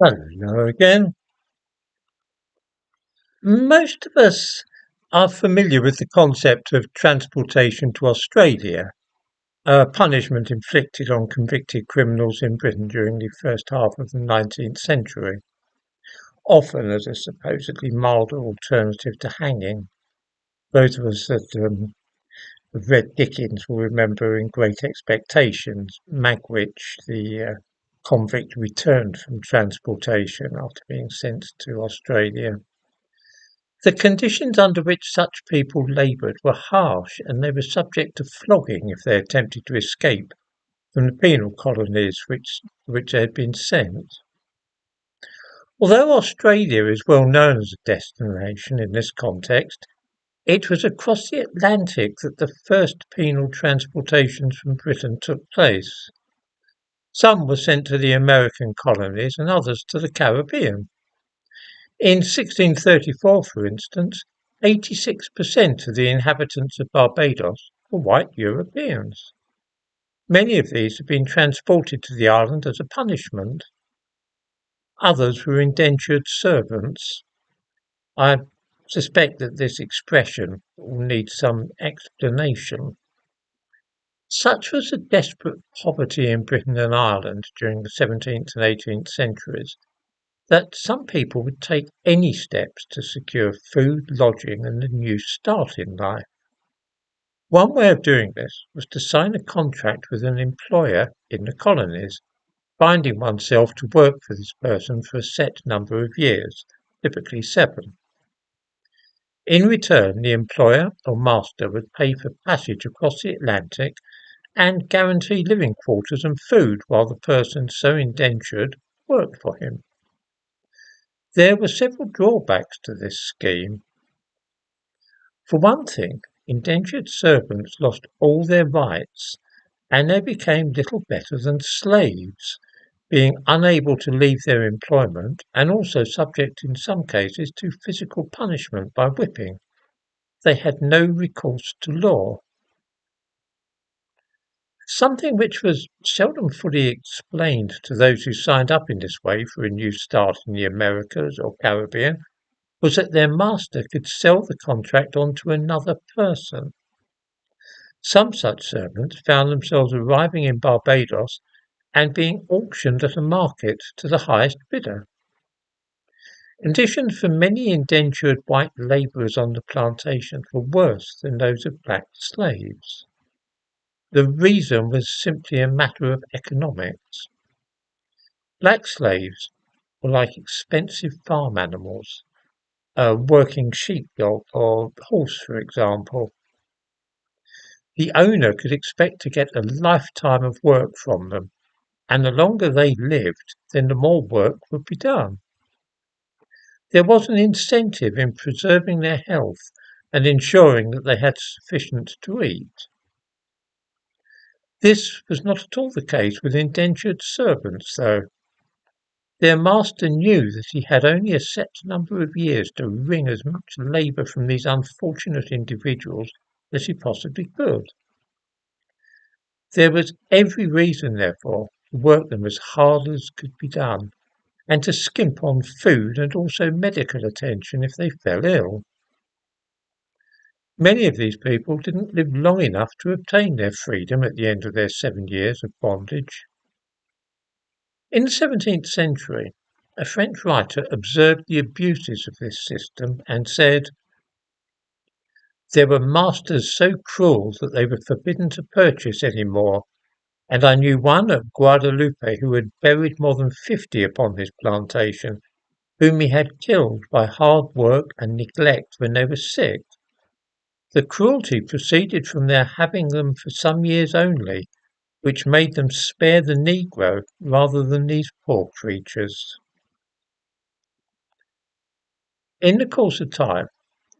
Hello again. Most of us are familiar with the concept of transportation to Australia, a punishment inflicted on convicted criminals in Britain during the first half of the 19th century, often as a supposedly milder alternative to hanging. Those of us that have read Dickens will remember in Great Expectations, Magwitch, the convict returned from transportation after being sent to Australia. The conditions under which such people laboured were harsh, and they were subject to flogging if they attempted to escape from the penal colonies which they had been sent. Although Australia is well known as a destination in this context, it was across the Atlantic that the first penal transportations from Britain took place. Some were sent to the American colonies and others to the Caribbean. In 1634, for instance, 86% of the inhabitants of Barbados were white Europeans. Many of these had been transported to the island as a punishment. Others were indentured servants. I suspect that this expression will need some explanation. Such was the desperate poverty in Britain and Ireland during the 17th and 18th centuries that some people would take any steps to secure food, lodging, and a new start in life. One way of doing this was to sign a contract with an employer in the colonies, binding oneself to work for this person for a set number of years, typically 7. In return, the employer or master would pay for passage across the Atlantic and guarantee living quarters and food while the person so indentured worked for him. There were several drawbacks to this scheme. For one thing, indentured servants lost all their rights, and they became little better than slaves, being unable to leave their employment and also subject in some cases to physical punishment by whipping. They had no recourse to law. Something which was seldom fully explained to those who signed up in this way for a new start in the Americas or Caribbean was that their master could sell the contract on to another person. Some such servants found themselves arriving in Barbados and being auctioned at a market to the highest bidder. Conditions for many indentured white labourers on the plantations were worse than those of black slaves. The reason was simply a matter of economics. Black slaves were like expensive farm animals, a working sheepdog or horse, for example. The owner could expect to get a lifetime of work from them, and the longer they lived, then the more work would be done. There was an incentive in preserving their health and ensuring that they had sufficient to eat. This was not at all the case with indentured servants, though. Their master knew that he had only a set number of years to wring as much labour from these unfortunate individuals as he possibly could. There was every reason, therefore, to work them as hard as could be done, and to skimp on food and also medical attention if they fell ill. Many of these people didn't live long enough to obtain their freedom at the end of their 7 years of bondage. In the 17th century, a French writer observed the abuses of this system and said, "There were masters so cruel that they were forbidden to purchase any more, and I knew one at Guadalupe who had buried more than 50 upon his plantation, whom he had killed by hard work and neglect when they were sick. The cruelty proceeded from their having them for some years only, which made them spare the negro rather than these poor creatures." In the course of time,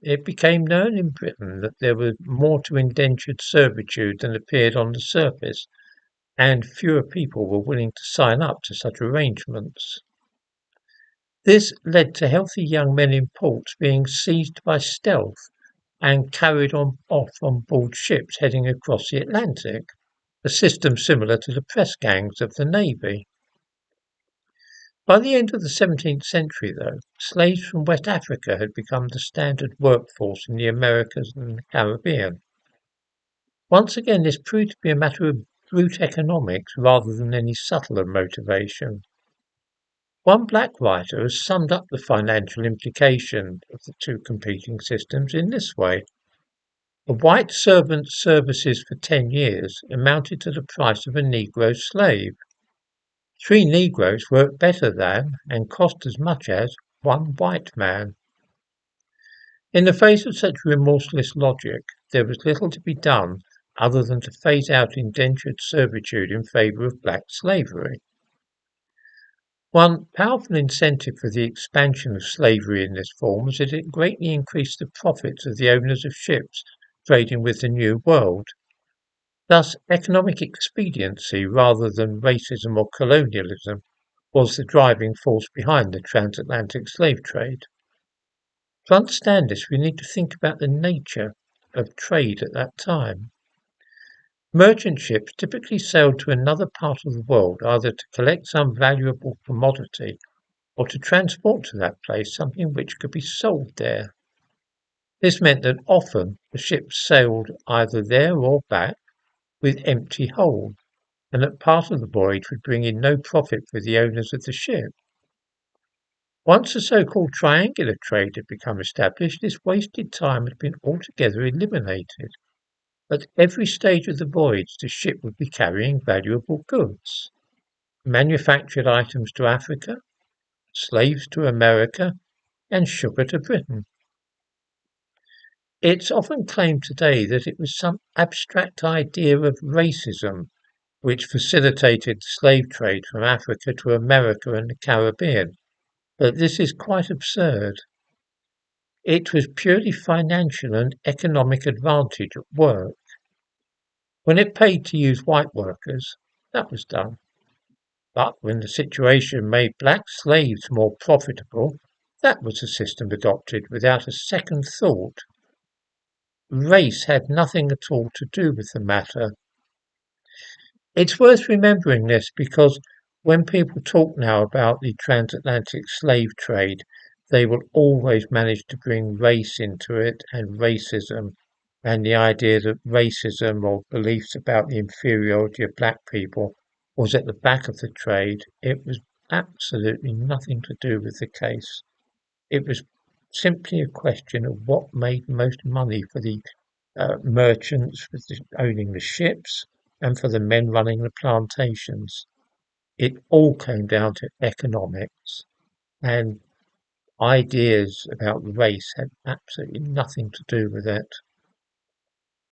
it became known in Britain that there was more to indentured servitude than appeared on the surface, and fewer people were willing to sign up to such arrangements. This led to healthy young men in ports being seized by stealth and carried off on board ships heading across the Atlantic, a system similar to the press gangs of the Navy. By the end of the 17th century, though, slaves from West Africa had become the standard workforce in the Americas and the Caribbean. Once again, this proved to be a matter of brute economics rather than any subtler motivation. One black writer has summed up the financial implication of the two competing systems in this way. A white servant's services for 10 years amounted to the price of a Negro slave. 3 Negroes worked better than, and cost as much as, one white man. In the face of such remorseless logic, there was little to be done other than to phase out indentured servitude in favour of black slavery. One powerful incentive for the expansion of slavery in this form was that it greatly increased the profits of the owners of ships trading with the New World. Thus, economic expediency rather than racism or colonialism was the driving force behind the transatlantic slave trade. To understand this, we need to think about the nature of trade at that time. Merchant ships typically sailed to another part of the world either to collect some valuable commodity or to transport to that place something which could be sold there. This meant that often the ships sailed either there or back with empty holds, and that part of the voyage would bring in no profit for the owners of the ship. Once the so-called triangular trade had become established, this wasted time had been altogether eliminated. At every stage of the voyage, the ship would be carrying valuable goods, manufactured items to Africa, slaves to America, and sugar to Britain. It's often claimed today that it was some abstract idea of racism which facilitated the slave trade from Africa to America and the Caribbean, but this is quite absurd. It was purely financial and economic advantage at work. When it paid to use white workers, that was done. But when the situation made black slaves more profitable, that was the system adopted without a second thought. Race had nothing at all to do with the matter. It's worth remembering this because when people talk now about the transatlantic slave trade, they will always manage to bring race into it and racism and the idea that racism or beliefs about the inferiority of black people was at the back of the trade. It was absolutely nothing to do with the case. It was simply a question of what made most money for the merchants owning the ships and for the men running the plantations. It all came down to economics, and ideas about race had absolutely nothing to do with it.